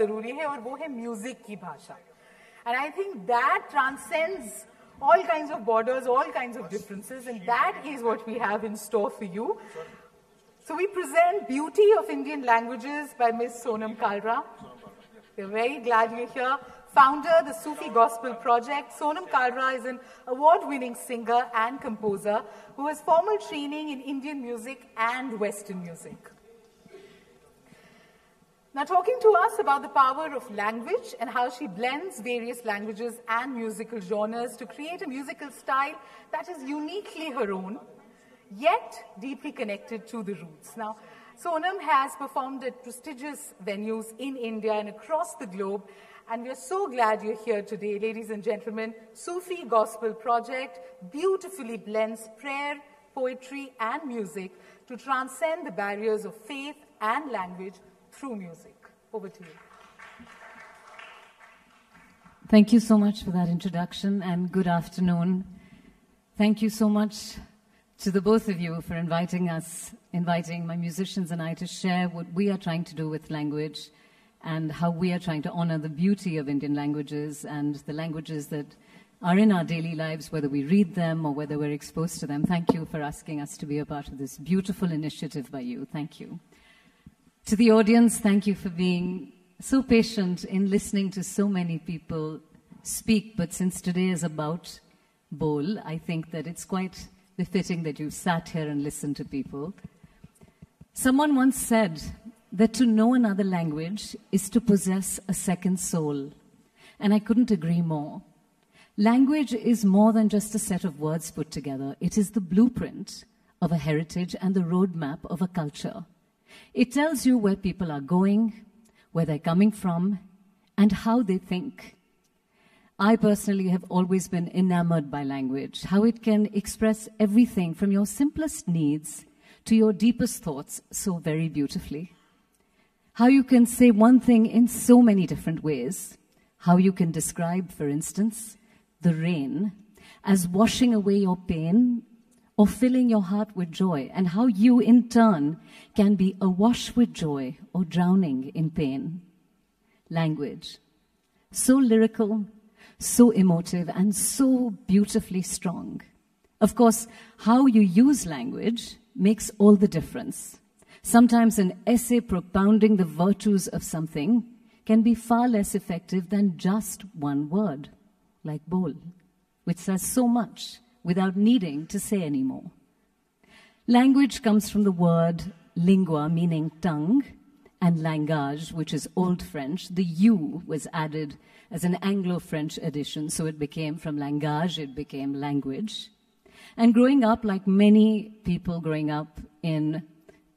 जरूरी है और वो है म्यूजिक की भाषा. And I think that transcends all kinds of borders, all kinds of differences, and that is what we have in store for you. So we present Beauty of Indian Languages by Ms. Sonam Kalra. We're very glad you're here. Founder, the Sufi Gospel Project. Sonam Kalra is an award-winning singer and composer who has formal training in Indian music and Western music. Now, talking to us about the power of language and how she blends various languages and musical genres to create a musical style that is uniquely her own, yet deeply connected to the roots. Now, Sonam has performed at prestigious venues in India and across the globe, and we're so glad you're here today, ladies and gentlemen. Sufi Gospel Project beautifully blends prayer, poetry, and music to transcend the barriers of faith and language through music. Over to you. Thank you so much for that introduction, and good afternoon. Thank you so much to the both of you for inviting my musicians and I to share what we are trying to do with language and how we are trying to honor the beauty of Indian languages and the languages that are in our daily lives, whether we read them or whether we're exposed to them. Thank you for asking us to be a part of this beautiful initiative by you. Thank you. To the audience, thank you for being so patient in listening to so many people speak. But since today is about BOL, I think that it's quite befitting that you sat here and listened to people. Someone once said that to know another language is to possess a second soul. And I couldn't agree more. Language is more than just a set of words put together. It is the blueprint of a heritage and the roadmap of a culture. It tells you where people are going, where they're coming from, and how they think. I personally have always been enamored by language, how it can express everything from your simplest needs to your deepest thoughts so very beautifully. How you can say one thing in so many different ways. How you can describe, for instance, the rain as washing away your pain or filling your heart with joy, and how you, in turn, can be awash with joy or drowning in pain. Language. So lyrical, so emotive, and so beautifully strong. Of course, how you use language makes all the difference. Sometimes an essay propounding the virtues of something can be far less effective than just one word, like BOL, which says so much without needing to say any more. Language comes from the word lingua, meaning tongue, and langage, which is Old French. The U was added as an Anglo-French addition, so it became from langage, it became language. And growing up, like many people growing up in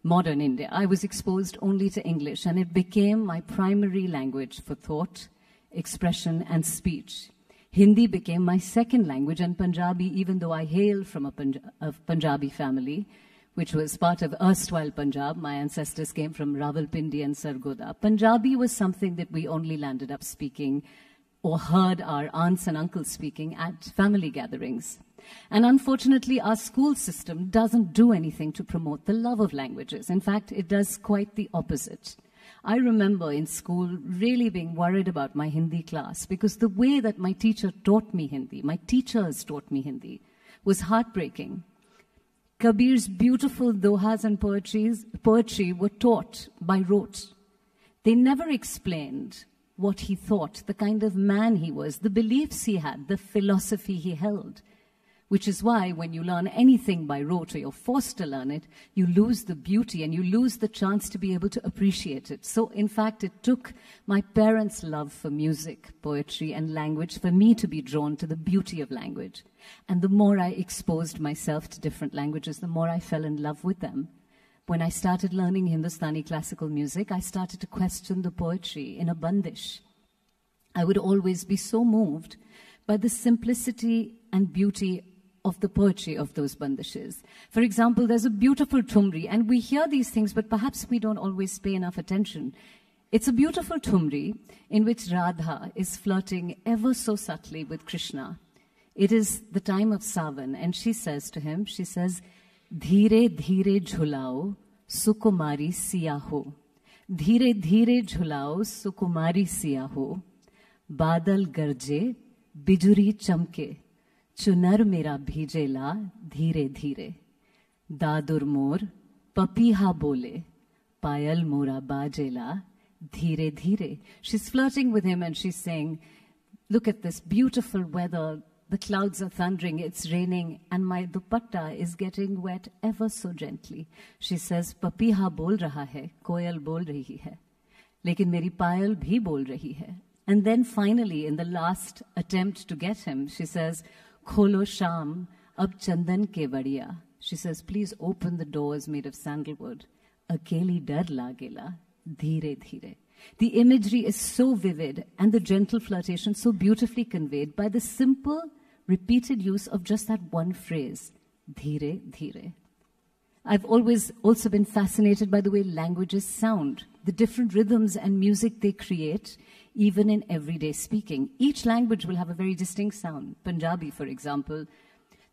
modern India, I was exposed only to English, and it became my primary language for thought, expression, and speech. Hindi became my second language, and Punjabi, even though I hail from a Punjabi family, which was part of erstwhile Punjab. My ancestors came from Rawalpindi and Sargodha. Punjabi was something that we only landed up speaking or heard our aunts and uncles speaking at family gatherings. And unfortunately, our school system doesn't do anything to promote the love of languages. In fact, it does quite the opposite. I remember in school really being worried about my Hindi class because the way that my teacher taught me Hindi, my teachers taught me Hindi, was heartbreaking. Kabir's beautiful dohas and poetry were taught by rote. They never explained what he thought, the kind of man he was, the beliefs he had, the philosophy he held. Which is why when you learn anything by rote or you're forced to learn it, you lose the beauty and you lose the chance to be able to appreciate it. So, in fact, it took my parents' love for music, poetry, and language for me to be drawn to the beauty of language. And the more I exposed myself to different languages, the more I fell in love with them. When I started learning Hindustani classical music, I started to question the poetry in a bandish. I would always be so moved by the simplicity and beauty of the poetry of those bandishes. For example, there's a beautiful thumri, and we hear these things, but perhaps we don't always pay enough attention. It's a beautiful thumri in which Radha is flirting ever so subtly with Krishna. It is the time of Savan, and she says to him, Dhire dhire jhulao, sukumari siya ho. धीरे धीरे झुलाओ सुकुमारी सिया हो, बादल गरजे बिजुरी चमके, चुनर मेरा भीजेला धीरे धीरे, दादुर मोर पपीहा बोले, पायल मोरा बाजेला धीरे धीरे. She's flirting with him and she's saying, look at this beautiful weather, the clouds are thundering, it's raining, and my dupatta is getting wet ever so gently. She says, papiha bol raha hai, koyal bol rahi hai, lekin meri payal bhi bol rahi hai. And then finally, in the last attempt to get him, she says, kholo sham, ab chandan ke badiya. She says, please open the doors made of sandalwood. Akeli dar lagela, dheere dheere. The imagery is so vivid and the gentle flirtation so beautifully conveyed by the simple, repeated use of just that one phrase, dheere dheere. I've always also been fascinated by the way languages sound, the different rhythms and music they create, even in everyday speaking. Each language will have a very distinct sound. Punjabi, for example,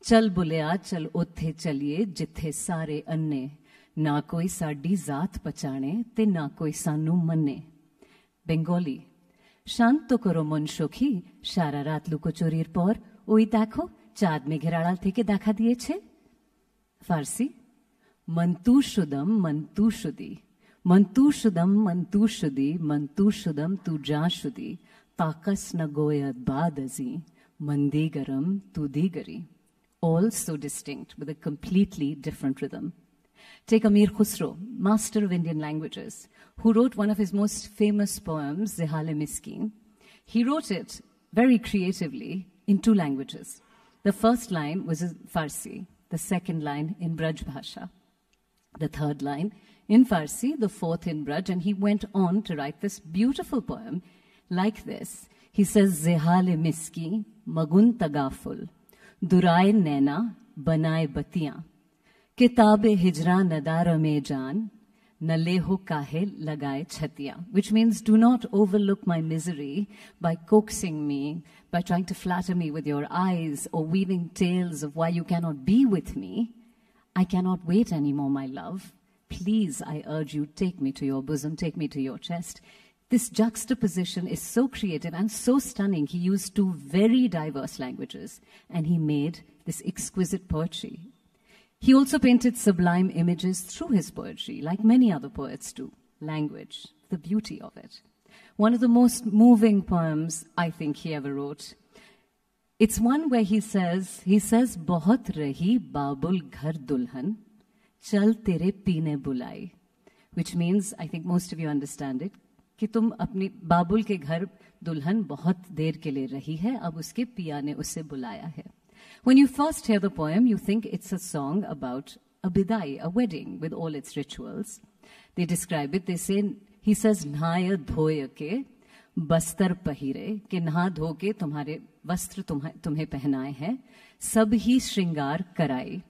chal bulya chal othe chaliye jithe sare anne, na koi saadi zaat pachane te na koi sanu manne. Bengali, shant to karo mon shokhi, shara raat luko chorir por, oi dekho, chaad me ghiraral theke dekha diyeche. Farsi, mantu shudam mantu shudi, mantu shudam mantu shudi, mantu shudam tu ja shudi, takas na goyad badazi, mandi garam tu digari. All so distinct with a completely different rhythm. Take Amir Khusro, master of Indian languages, who wrote one of his most famous poems, Zehal-e-Miskin. He wrote it very creatively in two languages. The first line was in Farsi, the second line in Braj Bhasha, the third line in Farsi, the fourth in Braj, and he went on to write this beautiful poem like this. He says, Zehal-e-Miski, magun tagaful, दुराए नैना बनाए बतियां, किताबे हिजरा नदार में जान, न ले हो काहे लगाए छतियां. Which means, do not overlook my misery by coaxing me, by trying to flatter me with your eyes or weaving tales of why you cannot be with me. I cannot wait anymore, my love. Please, I urge you, take me to your bosom, take me to your chest. This juxtaposition is so creative and so stunning. He used two very diverse languages, and he made this exquisite poetry. He also painted sublime images through his poetry, like many other poets do. Language, the beauty of it. One of the most moving poems I think he ever wrote. It's one where he says, "Bahut rahi babul ghar dulhan, chal tere peene bulai," which means, I think most of you understand it, कि तुम अपनी बाबुल के घर दुल्हन बहुत देर के लिए रही है, अब उसके पिया ने उसे बुलाया है. When you first hear the poem, you think it's a song about a bidai, a wedding with all its rituals. They describe it, they say, he says, "Nhaya dhoya ke bastar pahire," कि नहा धो के तुम्हारे वस्त्र तुम्हें पहनाए हैं, सब ही श्रृंगार कराए,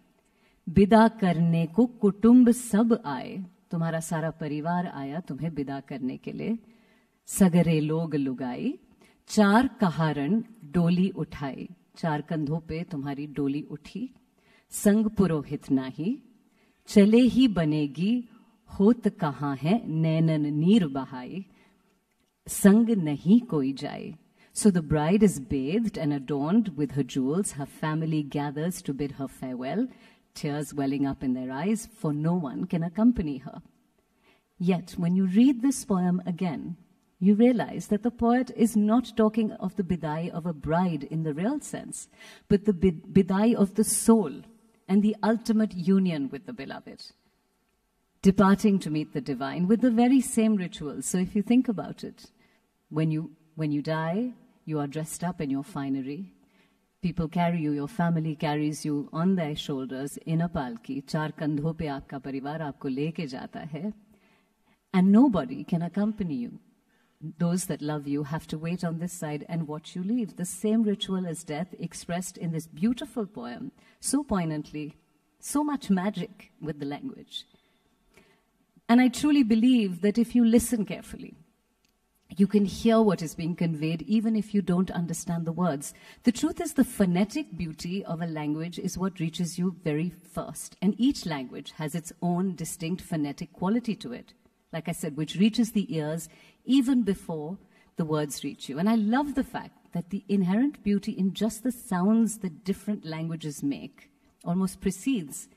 बिदा करने को कुटुंब सब आए, तुम्हारा सारा परिवार आया तुम्हें विदा करने के लिए, सगरे लोग लुगाई, चार कहारण डोली उठाई, चार कंधों पे तुम्हारी डोली उठी, संग पुरोहित नाही, चले ही बनेगी होत कहाँ है नैनन नीर बहाई, संग नहीं कोई जाए. So the bride is bathed and adorned with her jewels, her family gathers to bid her farewell, tears welling up in their eyes, for no one can accompany her. Yet, when you read this poem again, you realize that the poet is not talking of the bidai of a bride in the real sense, but the bidai of the soul and the ultimate union with the beloved, departing to meet the divine with the very same rituals. So if you think about it, when you die, you are dressed up in your finery. People carry you, your family carries you on their shoulders in a palki. चार कंधों पे आपका परिवार आपको लेके जाता है. And nobody can accompany you. Those that love you have to wait on this side and watch you leave. The same ritual as death expressed in this beautiful poem, so poignantly, so much magic with the language. And I truly believe that if you listen carefully, you can hear what is being conveyed even if you don't understand the words. The truth is the phonetic beauty of a language is what reaches you very first. And each language has its own distinct phonetic quality to it. like I said, which reaches the ears even before the words reach you. And I love the fact that the inherent beauty in just the sounds that different languages make almost precedes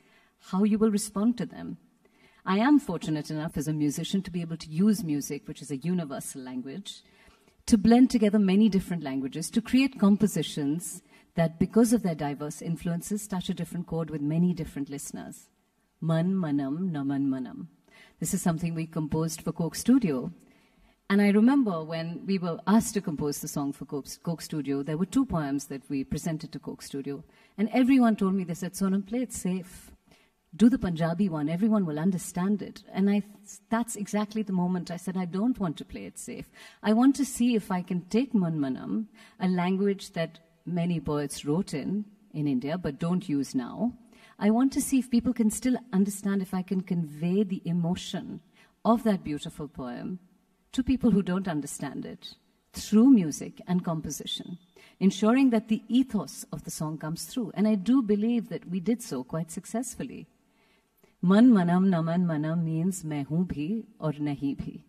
how you will respond to them. I am fortunate enough as a musician to be able to use music, which is a universal language, to blend together many different languages, to create compositions that, because of their diverse influences, touch a different chord with many different listeners. Man manam naman manam. This is something we composed for Coke Studio. And I remember when we were asked to compose the song for Coke Studio, there were 2 poems that we presented to Coke Studio. And everyone told me, they said, Sonam, play it safe. Do the Punjabi one, everyone will understand it. And that's exactly the moment I said, I don't want to play it safe. I want to see if I can take Man Manam, a language that many poets wrote in India, but don't use now. I want to see if people can still understand, if I can convey the emotion of that beautiful poem to people who don't understand it through music and composition, ensuring that the ethos of the song comes through. And I do believe that we did so quite successfully. Man manam naman manam means main hoon bhi aur nahi bhi.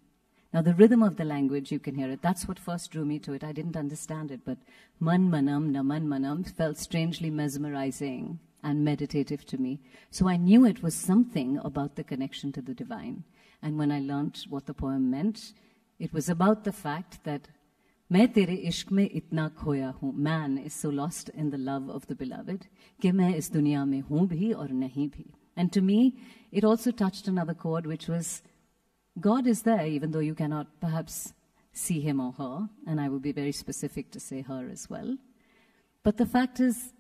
Now the rhythm of the language, you can hear it. That's what first drew me to it. I didn't understand it, but man manam naman manam felt strangely mesmerizing and meditative to me. So I knew it was something about the connection to the divine. And when I learnt what the poem meant, it was about the fact that मैं तेरे इश्क में इतना खोया हूँ. Man is so lost in the love of the beloved कि मैं इस दुनिया में हूँ भी और नहीं भी. And to me, it also touched another chord, which was God is there, even though you cannot perhaps see him or her. And I will be very specific to say her as well. But the fact is,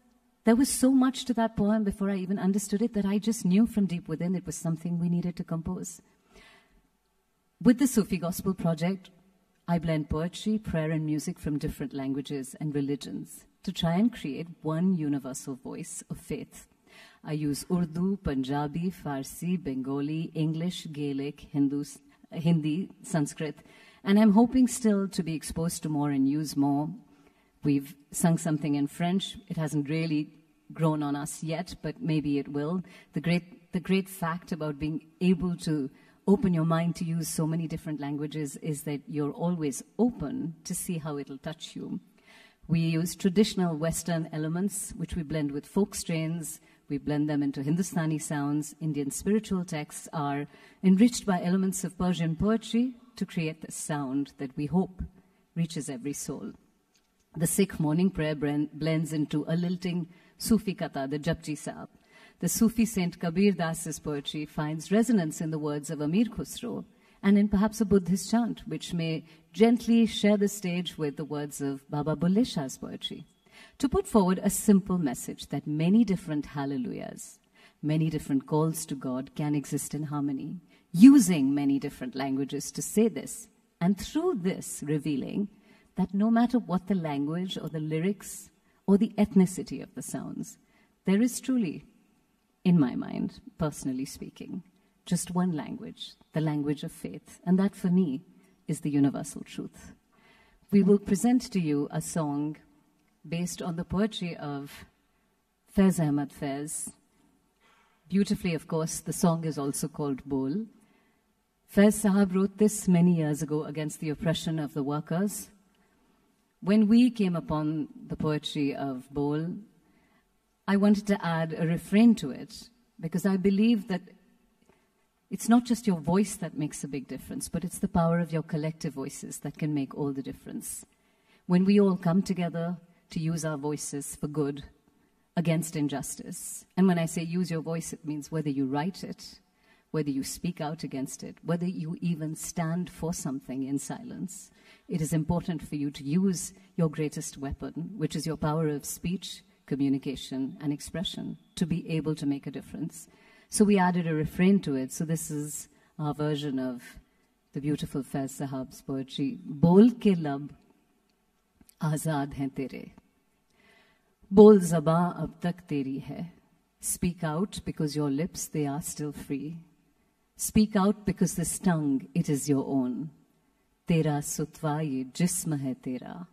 there was so much to that poem before I even understood it that I just knew from deep within it was something we needed to compose. With the Sufi Gospel Project, I blend poetry, prayer, and music from different languages and religions to try and create one universal voice of faith. I use Urdu, Punjabi, Farsi, Bengali, English, Gaelic, Hindi, Sanskrit, and I'm hoping still to be exposed to more and use more. We've sung something in French. It hasn't really grown on us yet, but maybe it will. The great fact about being able to open your mind to use so many different languages is that you're always open to see how it'll touch you. We use traditional Western elements, which we blend with folk strains. We blend them into Hindustani sounds. Indian spiritual texts are enriched by elements of Persian poetry to create the sound that we hope reaches every soul. The Sikh morning prayer blends into a lilting Sufi kata, the Japji Sahib. The Sufi Saint Kabir Das's poetry finds resonance in the words of Amir Khusro and in perhaps a Buddhist chant, which may gently share the stage with the words of Baba Bulle Shah's poetry, to put forward a simple message that many different hallelujahs, many different calls to God can exist in harmony, using many different languages to say this, and through this revealing that no matter what the language or the lyrics or the ethnicity of the sounds, there is truly, in my mind, personally speaking, just one language, the language of faith. And that, for me, is the universal truth. We will present to you a song based on the poetry of Faiz Ahmad Faiz. Beautifully, of course, the song is also called BOL. Faiz Sahab wrote this many years ago against the oppression of the workers. When we came upon the poetry of BOL, I wanted to add a refrain to it because I believe that it's not just your voice that makes a big difference, but it's the power of your collective voices that can make all the difference. When we all come together to use our voices for good against injustice, and when I say use your voice, it means whether you write it, whether you speak out against it, whether you even stand for something in silence, it is important for you to use your greatest weapon, which is your power of speech, communication, and expression, to be able to make a difference. So we added a refrain to it. So this is our version of the beautiful Faiz Sahab's poetry. Bol ke lab azad hain tere. Bol zaba ab tak teri hai. Speak out because your lips, they are still free. Speak out because this tongue, it is your own. Tera sutva ye jism hai tera.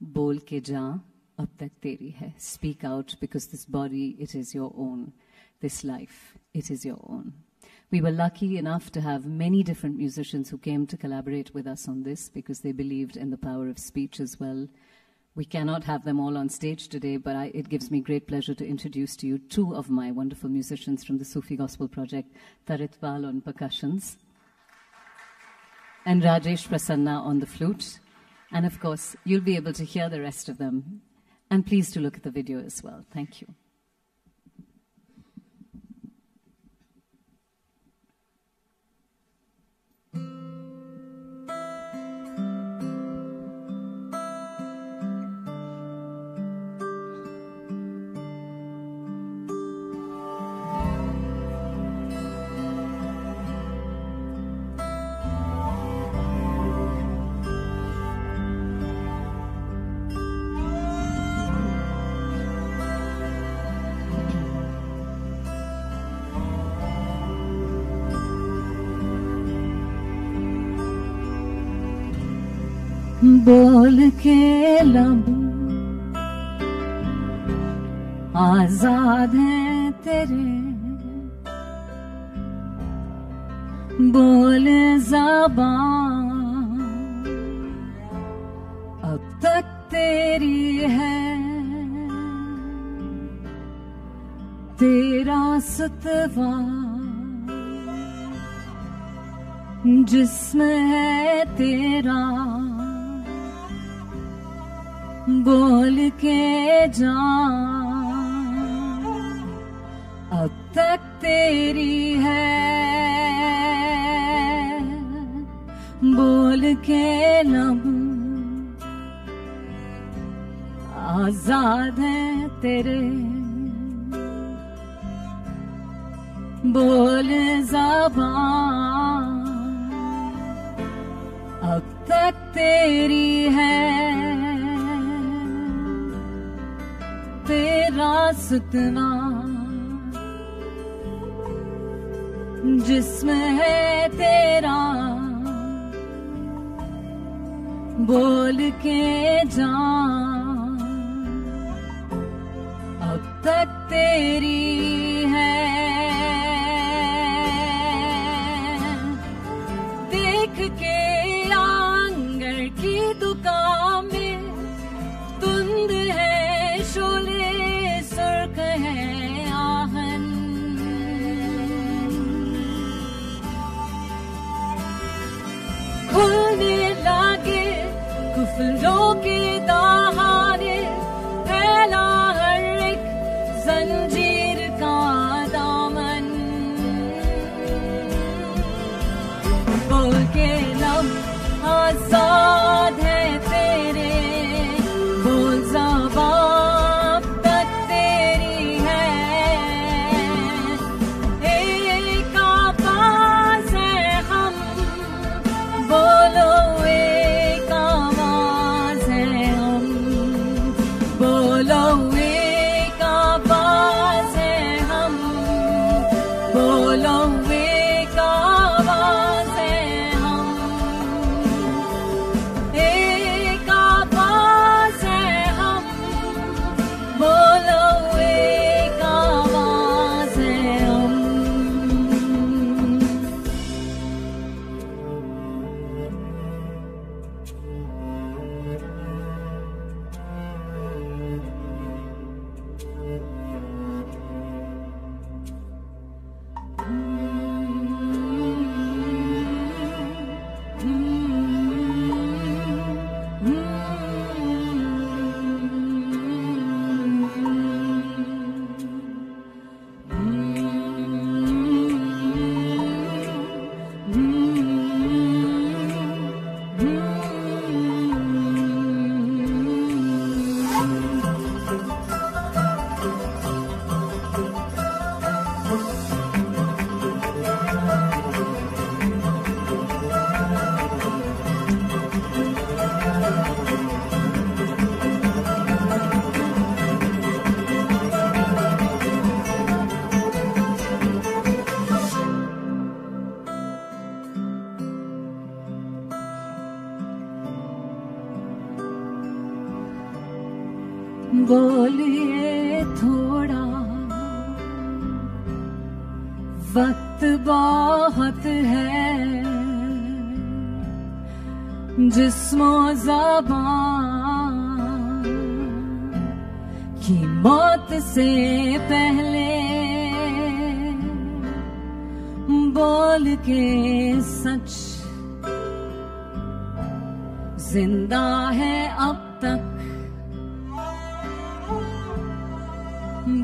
Bol ke jaan ab tak teri hai. Speak out because this body, it is your own. This life, it is your own. We were lucky enough to have many different musicians who came to collaborate with us on this because they believed in the power of speech as well. We cannot have them all on stage today, but it gives me great pleasure to introduce to you two of my wonderful musicians from the Sufi Gospel Project, Taritwal on percussions and Rajesh Prasanna on the flute. And of course, you'll be able to hear the rest of them. And please do look at the video as well. Thank you. बोल के लब आजाद हैं तेरे, बोल ज़बान अब तक तेरी है, तेरा सुतवा जिस्म है तेरा, बोल के जा अब तक तेरी है, बोल के लब आजाद है तेरे, बोल ज़बान अब तक तेरी है, तेरा सुतना जिस्म है तेरा, बोल के जा अब तक तेरी है, देख के आंगन की दुकान में तुंद है शोले सुर्ख है आहन, खुलने लागे कुफलों के दहाने, फैला हर एक जंजीर का दामन, बोल के लब आजाद है तेरे, बोल ज़बान तक तेरी है, एक आवाज़ है हम, बोलो एक आवाज़ है हम, बोलो एक आवाज़ है हम, बोलो एक आवाज़ है हम, एक आवाज़ है हम, बोलो एक आवाज़ है हम। बोलिए थोड़ा वक्त बहुत है जिस्मो ज़बान की मौत से पहले बोल के सच जिंदा है अब तक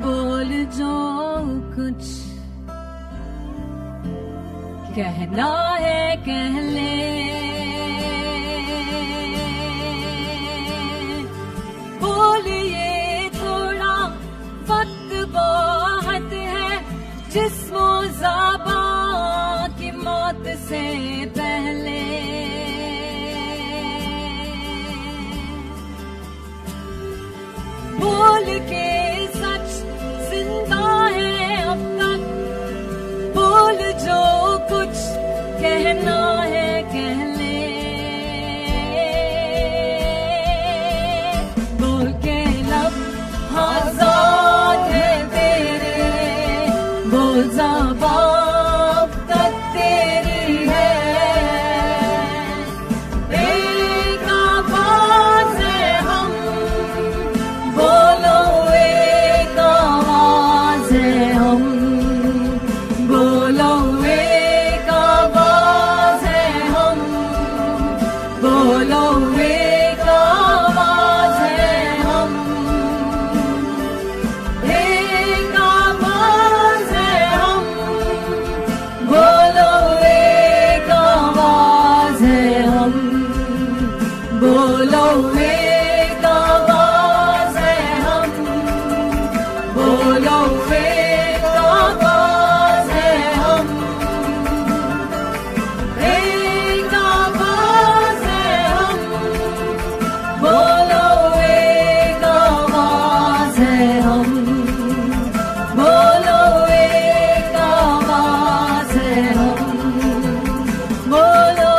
बोल जो कुछ कहना है कह ले बोलिए थोड़ा वक्त बहुत है जिस्मो ज़बान की मौत से पहले बोल के सच जिंदा है अब तक बोल जो कुछ कहना है कह ले बोल के लब आजाद है तेरे बोल ज़बान तक तेरी है एक आवाज़ है हम बोलो एक आवाज़ है हम बोलो एक आवाज़ है हम बोलो एक आवाज़ है हम एक आवाज़ है हम बोलो एक आवाज़ है हम बोलो एक आवाज़ है हम बोलो एक आवाज़ है हम एक आवाज़ है हम बोलो एक आवाज़ है हम बोलो एक आवाज़ है हम बोलो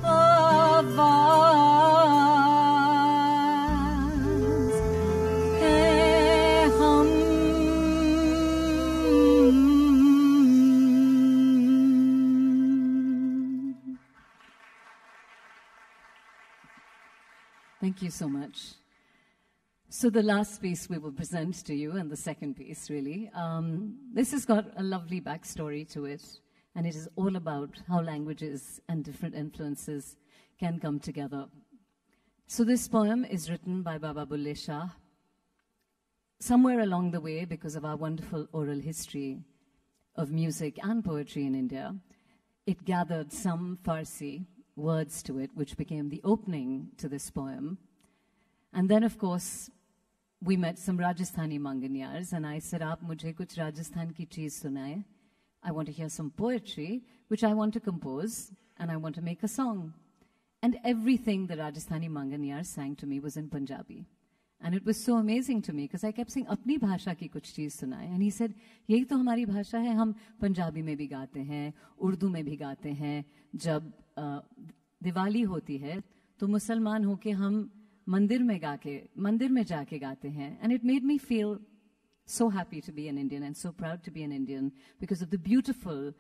आवाज़ है हम Thank you so much. So the last piece we will present to you, and the second piece, really, this has got a lovely backstory to it, and it is all about how languages and different influences can come together. So this poem is written by Baba Bulle Shah. Somewhere along the way, because of our wonderful oral history of music and poetry in India, it gathered some Farsi words to it, which became the opening to this poem. And then, of course, we met some Rajasthani Manganiyars, and I said, "Aap mujhe kuch Rajasthan ki cheez sunaye. I want to hear some poetry, which I want to compose, and I want to make a song." And everything the Rajasthani Manganiyars sang to me was in Punjabi. And it was so amazing to me, because I kept saying, "Apni bhasha ki kuch cheez sunaye." And he said, "Yahi to hamari bhasha hai, hum Punjabi mein bhi gaate hain, Urdu mein bhi gaate hain. Jab Diwali hoti hai, to Musalman hoke hum mandir mein jaake gaate hain." And it made me feel so happy to be an Indian and so proud to be an Indian because of the beautiful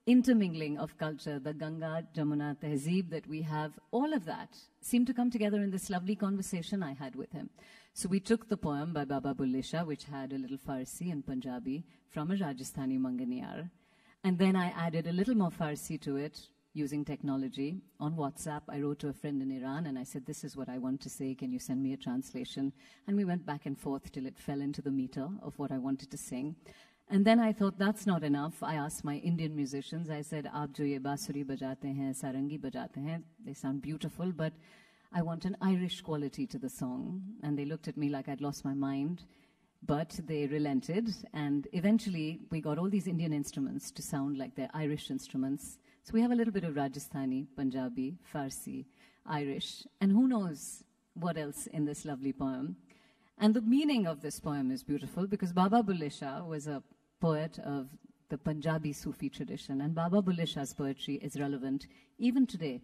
intermingling of culture, the Ganga, Jamuna, Tehzeeb that we have. All of that seemed to come together in this lovely conversation I had with him. So we took the poem by Baba Bulle Shah, which had a little Farsi and Punjabi from a Rajasthani Manganiyar. And then I added a little more Farsi to it using technology. On WhatsApp, I wrote to a friend in Iran and I said, "This is what I want to say. Can you send me a translation?" And we went back and forth till it fell into the meter of what I wanted to sing. And then I thought, that's not enough. I asked my Indian musicians, I said, "Aap jo ye basuri bajate hain, sarangi bajate hain, they sound beautiful, but I want an Irish quality to the song." And they looked at me like I'd lost my mind. But they relented, and eventually we got all these Indian instruments to sound like they're Irish instruments. So we have a little bit of Rajasthani, Punjabi, Farsi, Irish, and who knows what else in this lovely poem. And the meaning of this poem is beautiful because Baba Bulle Shah was a poet of the Punjabi Sufi tradition, and Baba Bulle Shah's poetry is relevant even today.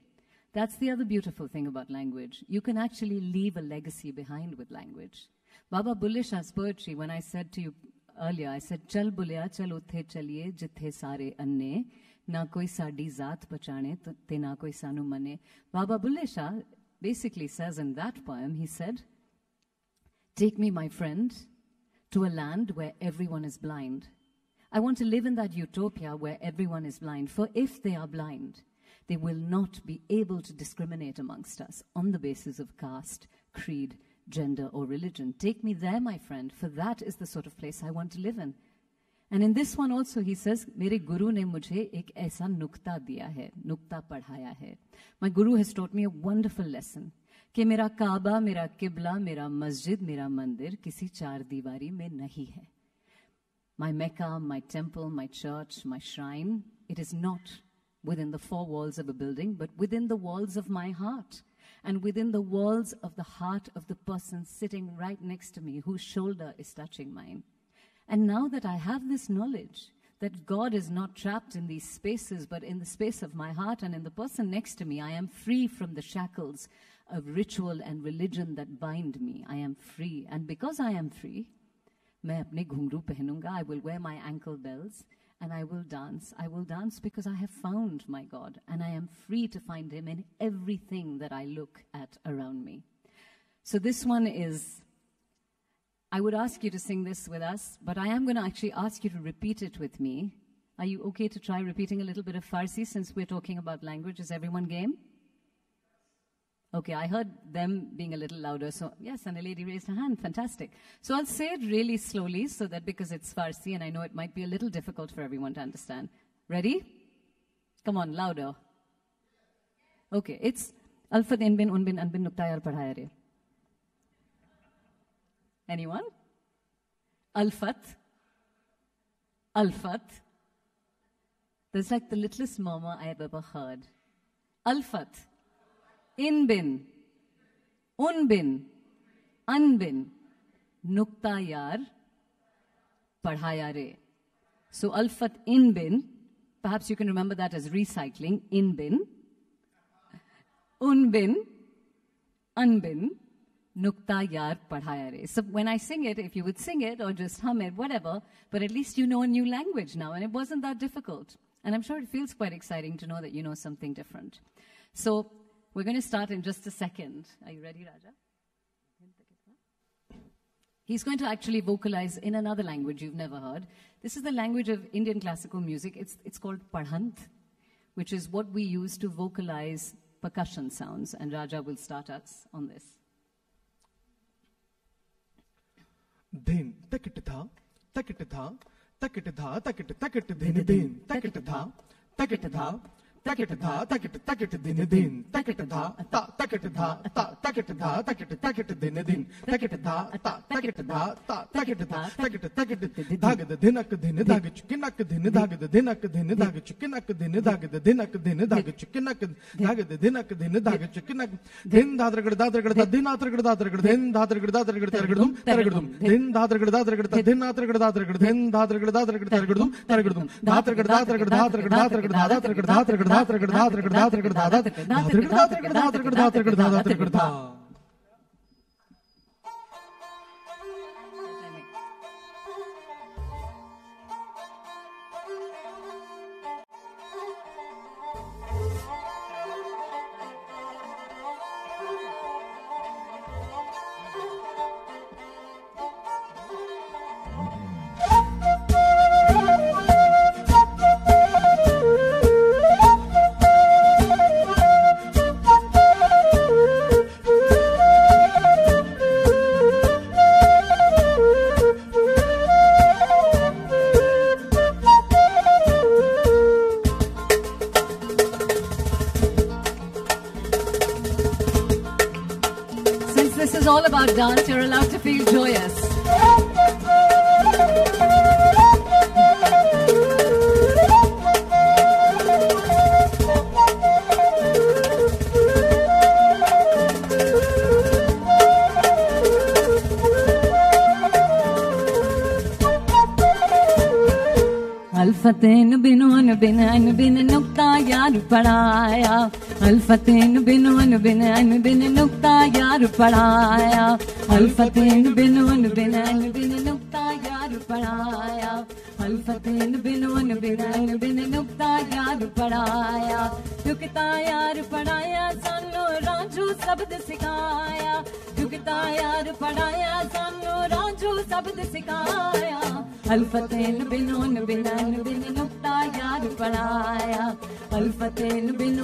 That's the other beautiful thing about language. You can actually leave a legacy behind with language. Baba Bulle Shah's poetry, when I said to you earlier, I said, Chal bulya, chal uthe chaliye, jithe sare anne, na koi saadi zaat pachane, te na koi sanu mane. Baba Bulle Shah basically says in that poem, he said, take me, my friend, to a land where everyone is blind. I want to live in that utopia where everyone is blind. For if they are blind, they will not be able to discriminate amongst us on the basis of caste, creed, gender, or religion. Take me there, my friend, for that is the sort of place I want to live in. And in this one also he says, Mere guru ne mujhe ek aisa nukta diya hai, nukta padhaya hai. My guru has taught me a wonderful lesson. कि मेरा काबा, मेरा किबला, मेरा मस्जिद, मेरा मंदिर किसी चार दीवारी में नहीं है. My Mecca, my temple, my church, my shrine, it is not within the four walls of a building, but within the walls of my heart and within the walls of the heart of the person sitting right next to me whose shoulder is touching mine. And now that I have this knowledge that God is not trapped in these spaces, but in the space of my heart and in the person next to me, I am free from the shackles of ritual and religion that bind me. I am free. And because I am free, मैं अपने घुंघरू पहनूंगा, I will wear my ankle bells, and I will dance. I will dance because I have found my God, and I am free to find him in everything that I look at around me. So this one is, I would ask you to sing this with us, but I am going to actually ask you to repeat it with me. Are you okay to try repeating a little bit of Farsi since we're talking about language? Is everyone game? Okay, I heard them being a little louder. So, yes, and a lady raised her hand. Fantastic. So I'll say it really slowly so that because it's Farsi and I know it might be a little difficult for everyone to understand. Ready? Come on, louder. Okay, it's Alfat Inbin Unbin Anbin Nuktayar Padhayare. Anyone? Alfat. Alfat. That's like the littlest murmur I have ever heard. Alfat. Inbin, unbin, anbin, nuktayar, padhayare. So alfat inbin, perhaps you can remember that as recycling, inbin, unbin, anbin, nuktayar, padhayare. So when I sing it, if you would sing it or just hum it, whatever, but at least you know a new language now, and it wasn't that difficult. And I'm sure it feels quite exciting to know that you know something different. So we're going to start in just a second. Are you ready, Raja? He's going to actually vocalize in another language you've never heard. This is the language of Indian classical music. It's called Padhant, which is what we use to vocalize percussion sounds. And Raja will start us on this. Din, takit tha, takit tha, takit tha, takit takit din din, takit tha, takit tha. Takit tha, takit din din, takit tha, takit tha, takit tha, takit din din, takit tha, takit tha, takit tha, takit dhag dinak din dhag chukinak din dhag dinak din dhag chukinak din dhag dinak din dhag chukinak dhag dinak din dhag chukinak din dadragad dadragad din atragad dadragad din dadragad dadragad targadum targadum din dadragad dadragad din atragad dadragad din dadragad dadragad targadum targadum dadragad dadragad dadragad dadragad dadragad dadragad Dance, you're allowed to feel joyous. अल्फतेन बिन नुक्ता यार पढ़ाया अल्फतेन बिन नुक्ता यार पढ़ाया अल्फतेन बिन नुक्ता यार पढ़ाया अल्फतेन बिन नुक्ता यार पढ़ाया नुक्ता यार पढ़ाया सानू राजू शब्द सिखाया नुक्ता यार पढ़ाया सानू राजू शब्द सिखाया अल्फतेन बिन नुक्ता यार पढ़ाया अल्फतेन बिन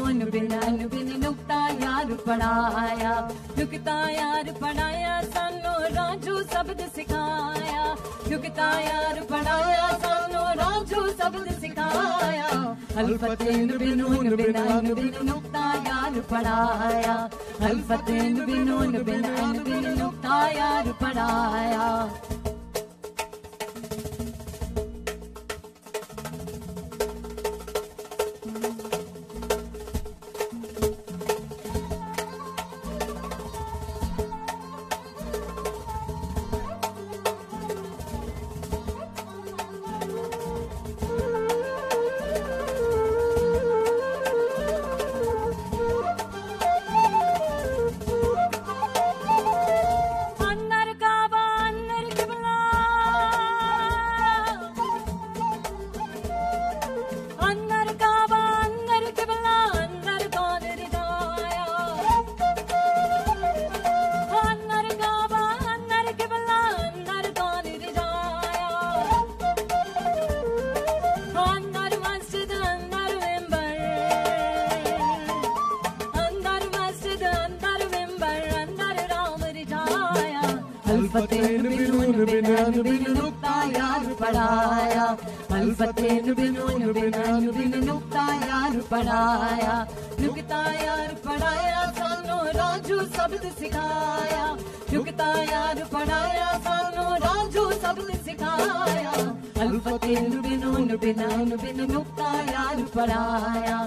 नुक्ता यार पढ़ाया नुक्ता यार पढ़ाया सानू राजू शब्द सिखाया नुक्ता यार पढ़ाया सानू राजू शब्द सिखाया अल्फतेन बिन नुक्ता यार पढ़ाया अल्फतेन बिन नुक्ता यार पढ़ाया बिन नुक्ता यार पढ़ाया अल्फतेन बिन नुक्ता यार पढ़ाया नुक्ता यार पढ़ाया सानू राजू शब्द सिखाया नुक्ता यार पढ़ाया सानू राजू शब्द सिखाया अल्फतेन बिन नुक्ता यार पढ़ाया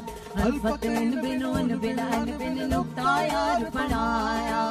अल्फतेन बिन नुक्ता यार पढ़ाया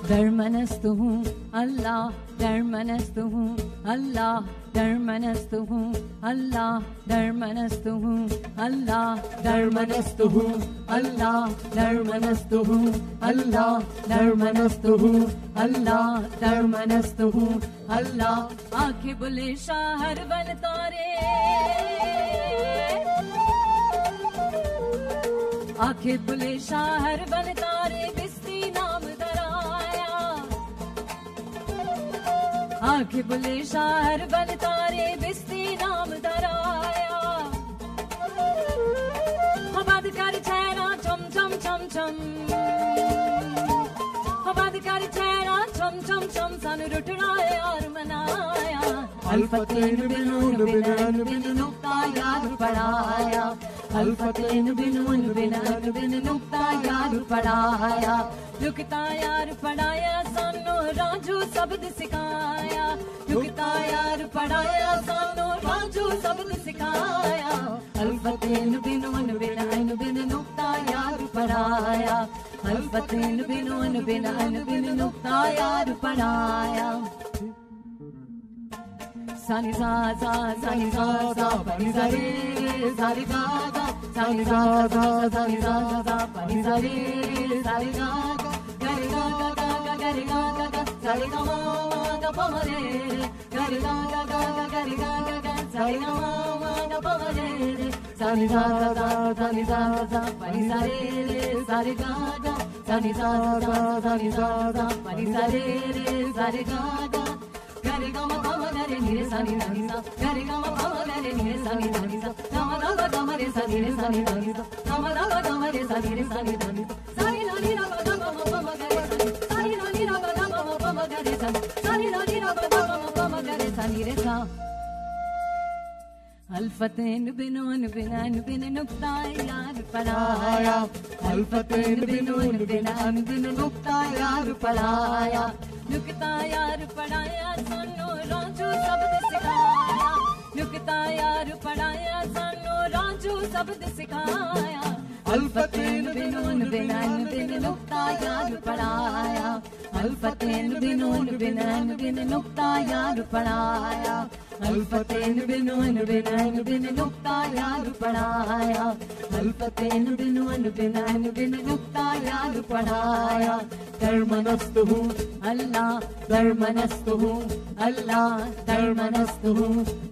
धर्मनस्तु हूँ अल्लाह धर्मनस्तु हूँ अल्लाह धर्मनस्तु हूँ अल्लाह धर्मनस्तु हूँ अल्लाह धर्मनस्तु हूँ अल्लाह धर्मनस्तु हूँ अल्लाह धर्मनस्तु हूँ अल्लाह धर्मनस्तु हूँ अल्लाह आंखें बुले शाहर बन तारे आंखें बुले शाहर बन तारे बिस्ती नाम धराया आंखें बुले शाहर बन तारे बिस्ती नाम धराया हवाद कर चेहरा चम चम चम चम हवाद कर चेहरा चम चम चम सानू रुठना यार मनाया अल्फतेन बिन नुक्ता यार पढ़ाया अल्फतेन बिन नुक्ता यार पढ़ाया नुक्ता यार पढ़ाया सानू राजू शब्द सिखाया नुक्ता यार पढ़ाया सानू राजू शब्द सिखाया अल्फतेन बिन नुक्ता यार पढ़ाया अल्फतेन बिन नुक्ता यार पढ़ाया सानी सा सा सानी सा सा pani sa re sa re ga ga सानी सा सा सानी सा सा pani sa re sa re ga ga re ga ga ga ga ga re ga ga ga sa re ga ma ga pa ma re ga re ga ga ga ga re ga ga ga sa re ga ma ga pa ma re सानी सा सा सानी सा सा pani sa re sa re ga ga सानी सा सा सानी सा सा pani sa re ga ga ga re ga ma pa ma re ni re sa ni sa ga re ga ma pa ma re ni re sa ni sa ga ma ga ma re sa ni sa ga ma ga ma re sa ni sa ni sa ni la ni ra ga ma pa ma ga re sa ni ni ra ga ma pa ma ga re sa sa ni ra ga ma pa ma ga re sa ni re sa अल्फतेन बिनोन बिनान बिन नुक्ता यार पढ़ाया अल्फतेन बिनोन बिनान बिन नुक्ता यार पढ़ाया नुक्ता यार पढ़ाया सानू राजू शब्द सिखाया नुक्ता यार पढ़ाया सानू राजू शब्द सिखाया अल्फतेन बिनोन बिनान बिन नुक्ता यार पढ़ाया अल्फतेन बिनोन बिनान बिन नुक्ता यार पढ़ाया अल्फतेन बिनोन बिनान बिन नुक्ता यार पढ़ाया अल्फतेन बिनोन बिनान बिन नुक्ता यार पढ़ाया धर्मनस्तु अल्लाह धर्मनस्तु अल्लाह धर्मनस्तु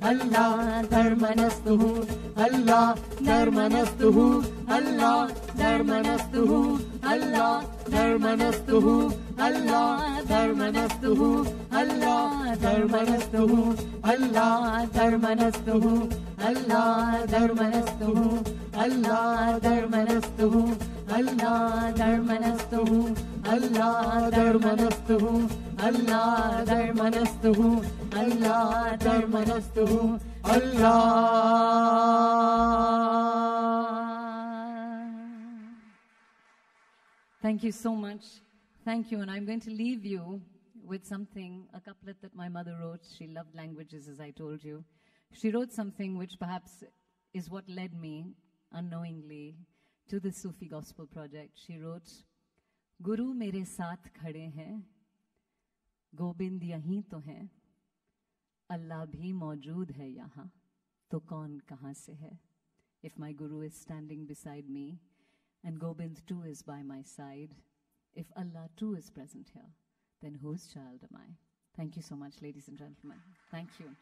अल्लाह धर्मनस्तु अल्लाह धर्मनस्तु अल्लाह धर्मनस्तु अल्लाह धर्मनस्तु अल्लाह धर्मनस्तु अल्लाह धर्मनस्तु अल्लाह धर्मनस्तु अल्लाह धर्मनस्तु अल्लाह धर्मनस्तु अल्लाह धर्मनस्तु अल्लाह धर्मनस्तु अल्लाह धर्मनस्तु अल्लाह धर्मनस्तु अल्लाह Thank you so much. Thank you. And I'm going to leave you with something, a couplet that my mother wrote. She loved languages, as I told you. She wrote something which perhaps is what led me, unknowingly, to the Sufi Gospel Project. She wrote, Guru mere saath khade hain, Gobind yahin to hai, Allah bhi maujood hai yahan, to kaun kahan se hai? If my Guru is standing beside me, and Gobind too is by my side, if Allah too is present here, then whose child am I? Thank you so much, ladies and gentlemen. Thank you.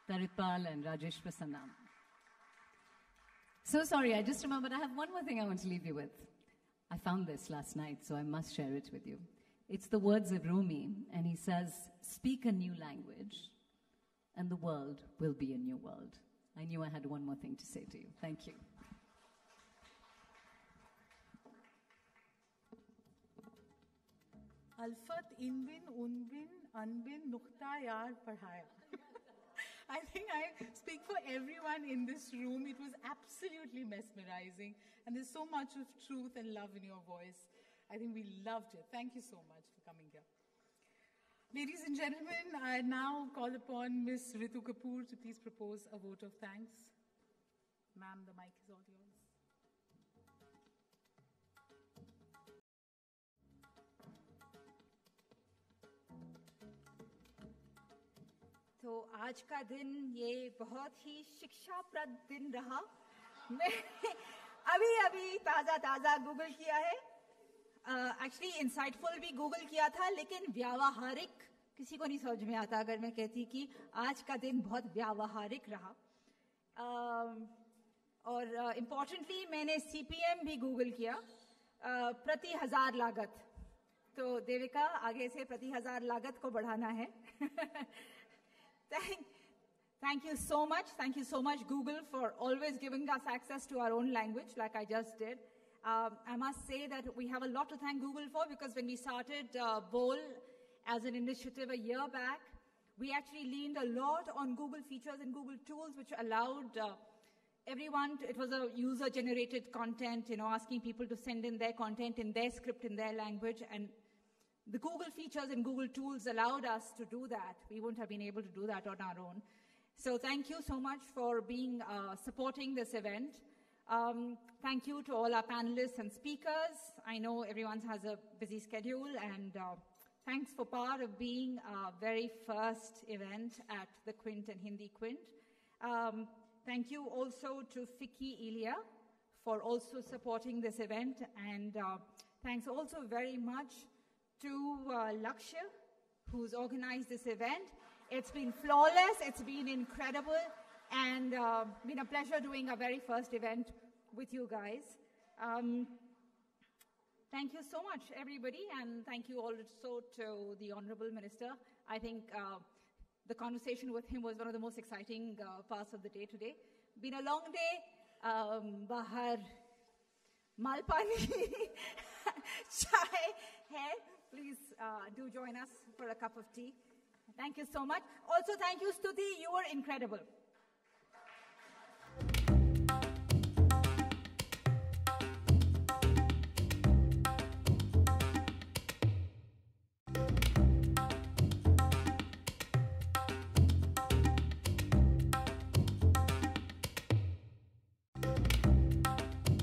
Taripal and Rajesh Prasannam. So sorry, I just remembered I have one more thing I want to leave you with. I found this last night, so I must share it with you. It's the words of Rumi, and he says, speak a new language, and the world will be a new world. I knew I had one more thing to say to you. Thank you. Alfat inbin unbin anbin nukta yaar padhaya. I think I speak for everyone in this room. It was absolutely mesmerizing. And there's so much of truth and love in your voice. I think we loved it. Thank you so much for coming here. Ladies and gentlemen, I now call upon Ms. Ritu Kapoor to please propose a vote of thanks. Ma'am, the mic is all yours. तो आज का दिन ये बहुत ही शिक्षाप्रद दिन रहा। मैं अभी ताज़ा गूगल किया है, एक्चुअली इंसाइटफुल भी गूगल किया था, लेकिन व्यावहारिक किसी को नहीं समझ में आता अगर मैं कहती कि आज का दिन बहुत व्यावहारिक रहा। और इम्पॉर्टेंटली मैंने CPM भी गूगल किया, प्रति हजार लागत। तो देविका, आगे से प्रति हजार लागत को बढ़ाना है। Thank you so much. Thank you so much, Google, for always giving us access to our own language, like I just did. I must say that we have a lot to thank Google for, because when we started BOL as an initiative a year back, we actually leaned a lot on Google features and Google tools, which allowed everyone to, it was a user-generated content, asking people to send in their content in their script, in their language, and the Google features and Google tools allowed us to do that. We wouldn't have been able to do that on our own. So thank you so much for being supporting this event. Thank you to all our panelists and speakers. I know everyone has a busy schedule, and thanks for part of being our very first event at the Quint and Hindi Quint. Thank you also to Fiki Ilya for also supporting this event, and thanks also very much to Lakshya, who's organized this event. It's been flawless, it's been incredible, and been a pleasure doing our very first event with you guys. Thank you so much, everybody, and thank you also to the Honorable Minister. I think the conversation with him was one of the most exciting parts of the day today. Been a long day. Bahar malpani chai hai. please do join us for a cup of tea. Thank you so much. Also, thank you, Stuti. You were incredible.